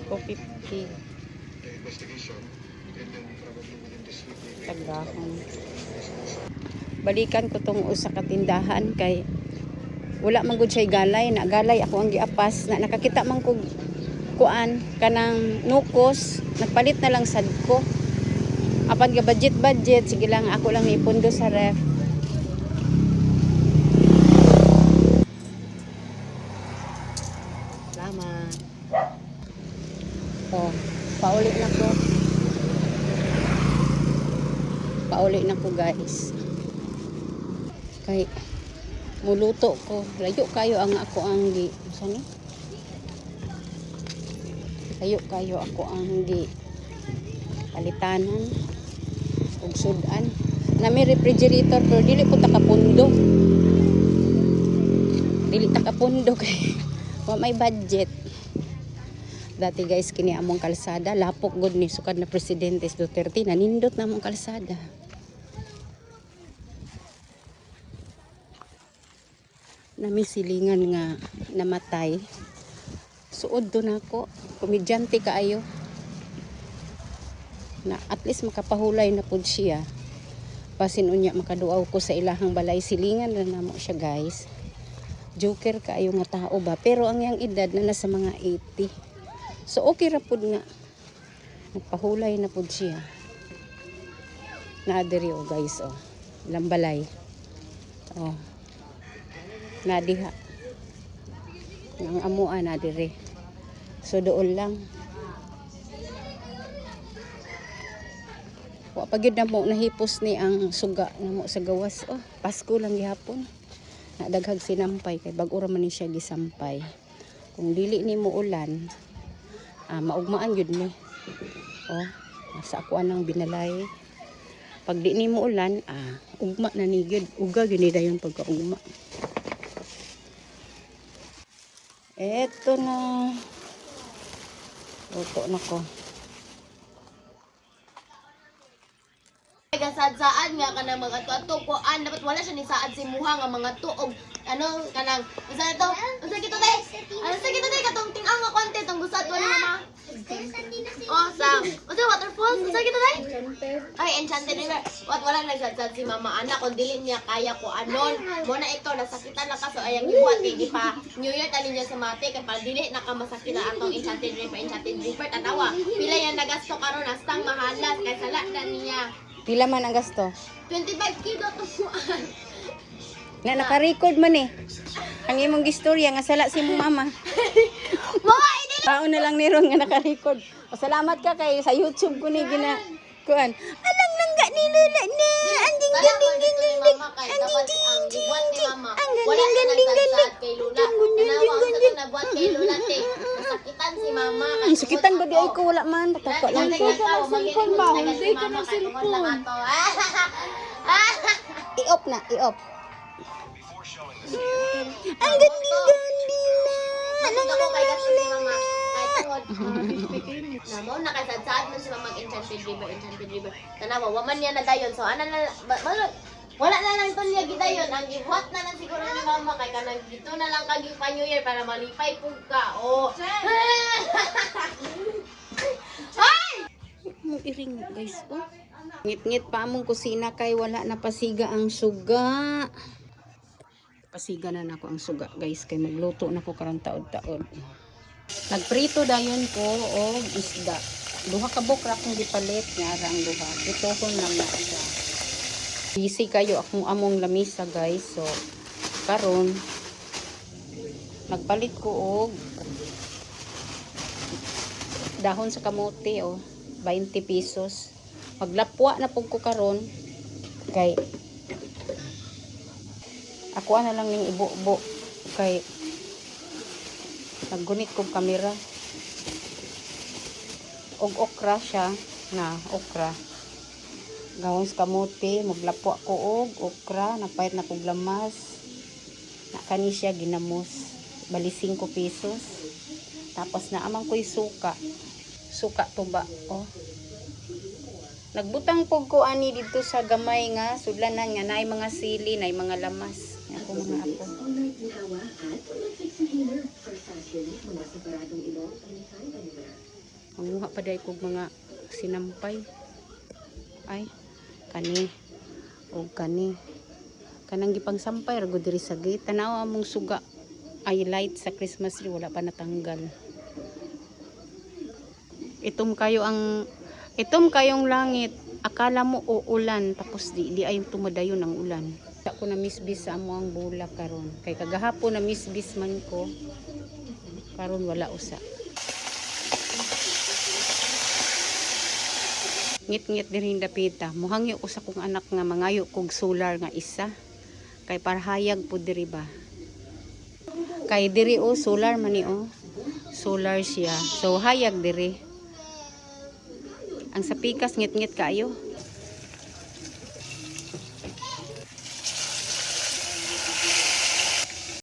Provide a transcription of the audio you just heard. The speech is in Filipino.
250. Tagdahon. Balikan ko tong usa ka tindahan kay wala man gud siya galay, na galay ako ang giapas na nakakita man ko kuan kanang nukos, nagpalit na lang sad ko. Apan ga budget sige lang ako lang ipundo sa ref. Salamat. Oh, pauli na ko. Pauli na ko guys. Kay muluto ko. Layo kayo ang ako ang gi. Saan ni? Layo kayo ako ang gi. Palitanan. Ug sudan. Na may refrigerator pero dili po takapundo. Dili takapundo kay wa may budget. Dati guys kini among kalsada lapok gud ni sukad na Presidente Duterte nanindot na among kalsada. Nami silingan nga namatay. Suod do nako, komedyante kaayo. Na at least makapahulay na pud siya. Basin unya makaduaw ko sa ilahang balay silingan na namo siya guys. Joker kaayo nga tao ba, pero ang yang edad na nasa mga 80. So okay ra pud nga. Nagpahulay na pud siya. Na diri oh guys oh. Lambalay. Oh. Na diha. Ang amuan na diri. So doon lang. Wa pa gyud na mo nahipos ni ang suga namo sa gawas. Oh, Pasko lang gihapon. Nadaghag sinampay kay bag-o ra man ni siya gisampay. Kung dili nimo ulan, maugmaan gyud ni. Oh, sa ako anang binalay. Pag di nimo ulan, ugma na ni gyud. Uga gyud ni dayon pagkaugma. Eto na. Luto na ko. Gasad-saan nga kanang mga tuato ko dapat wala siya ni saad si muha nga mga tuog ano kanang usa to usa kita tay ano sa kita tay katong ting-aw nga konte tong gusad wala mama sa usa waterfall usa kita tay ay enchanted river wala nagsad-sad si mama anak kun dili niya kaya ko anon mo na ikaw nasakitan na kaso ayang gibuhat kay di pa New Year tali niya sa mate kay para dili na ka masakit na atong enchanted river tanawa pila yan nagasto karon astang mahalas kay sala na niya. Pila man ang gasto? 25 kilo to kuan. Na naka-record man eh. Ang imong gistorya nga sala si mong mama. Mama, hindi. Taon na lang ni Ron nga naka-record. O, salamat ka kay sa YouTube ko ni gina kuan. Alang langga ni Lola na. Anding ding ding ding ding ding. Anding ding ding ding. Ang galing galing galing. Kay Lola. Tinawag sa nagbuhat kay Lola te. Nasakitan si mama. Sakitan ba di ay ko wala man. Takot lang ko. Cellphone ba? Hindi ka ng cellphone. I-off na, i-off. Ang ganding-ganding na. Nandito ko kay kasi si mama. Kahit tungod. Namo, nakasadsad na si mama Enchanted River. Tanawa, waman niya na dayon. So, ano na, wala na lang ito niya gidayon. Ang gibuhat na lang siguro ni mama. Kaya kanang dito na lang kagi pa New Year para malipay po ka. Oh. Ay! Mo iring guys oh. Ngit-ngit pa among kusina kay wala na pasiga ang suga. Pasiga na nako ang suga guys kay magluto na ko karang taod-taod. Nagprito dayon ko og isda. Duha ka bukra kung gipalit nga ang duha. Itohon lang na siya. Busy kayo akong among lamisa guys. So karon nagpalit ko og dahon sa kamote oh 20 pesos. Maglapwa na pug ko karon kay ako na lang ning ibo-bo kay naggunit kong kamera og okra siya na okra gawon sa kamote maglapwa ko og okra napayat na kog lamas na kani siya ginamos bali 5 pesos tapos na amang ko'y suka tuba oh. Nagbutang pog ko ani dito sa gamay nga sudlanan nga naay mga sili, naay mga lamas. Ako mga apo. Manguha pa day kog mga sinampay. Ay, kani. O kani. Kanang gipang sampay ra gud diri sa gate. Tanaw among suga. Ay light sa Christmas tree wala pa natanggal. Itom kayong langit. Akala mo uulan tapos di ay tumadayon ang ulan. Ako na misbis sa amo ang bulak karon. Kay kagahapon na misbis man ko. Karon wala usa. Ngit-ngit diri dapita. Muhangyo ko sa kong anak nga mangayo kog solar nga isa. Kay parhayag po diri ba. Kay diri solar man ni Solar siya. So hayag diri. Ang sa pikas ngit-ngit kaayo.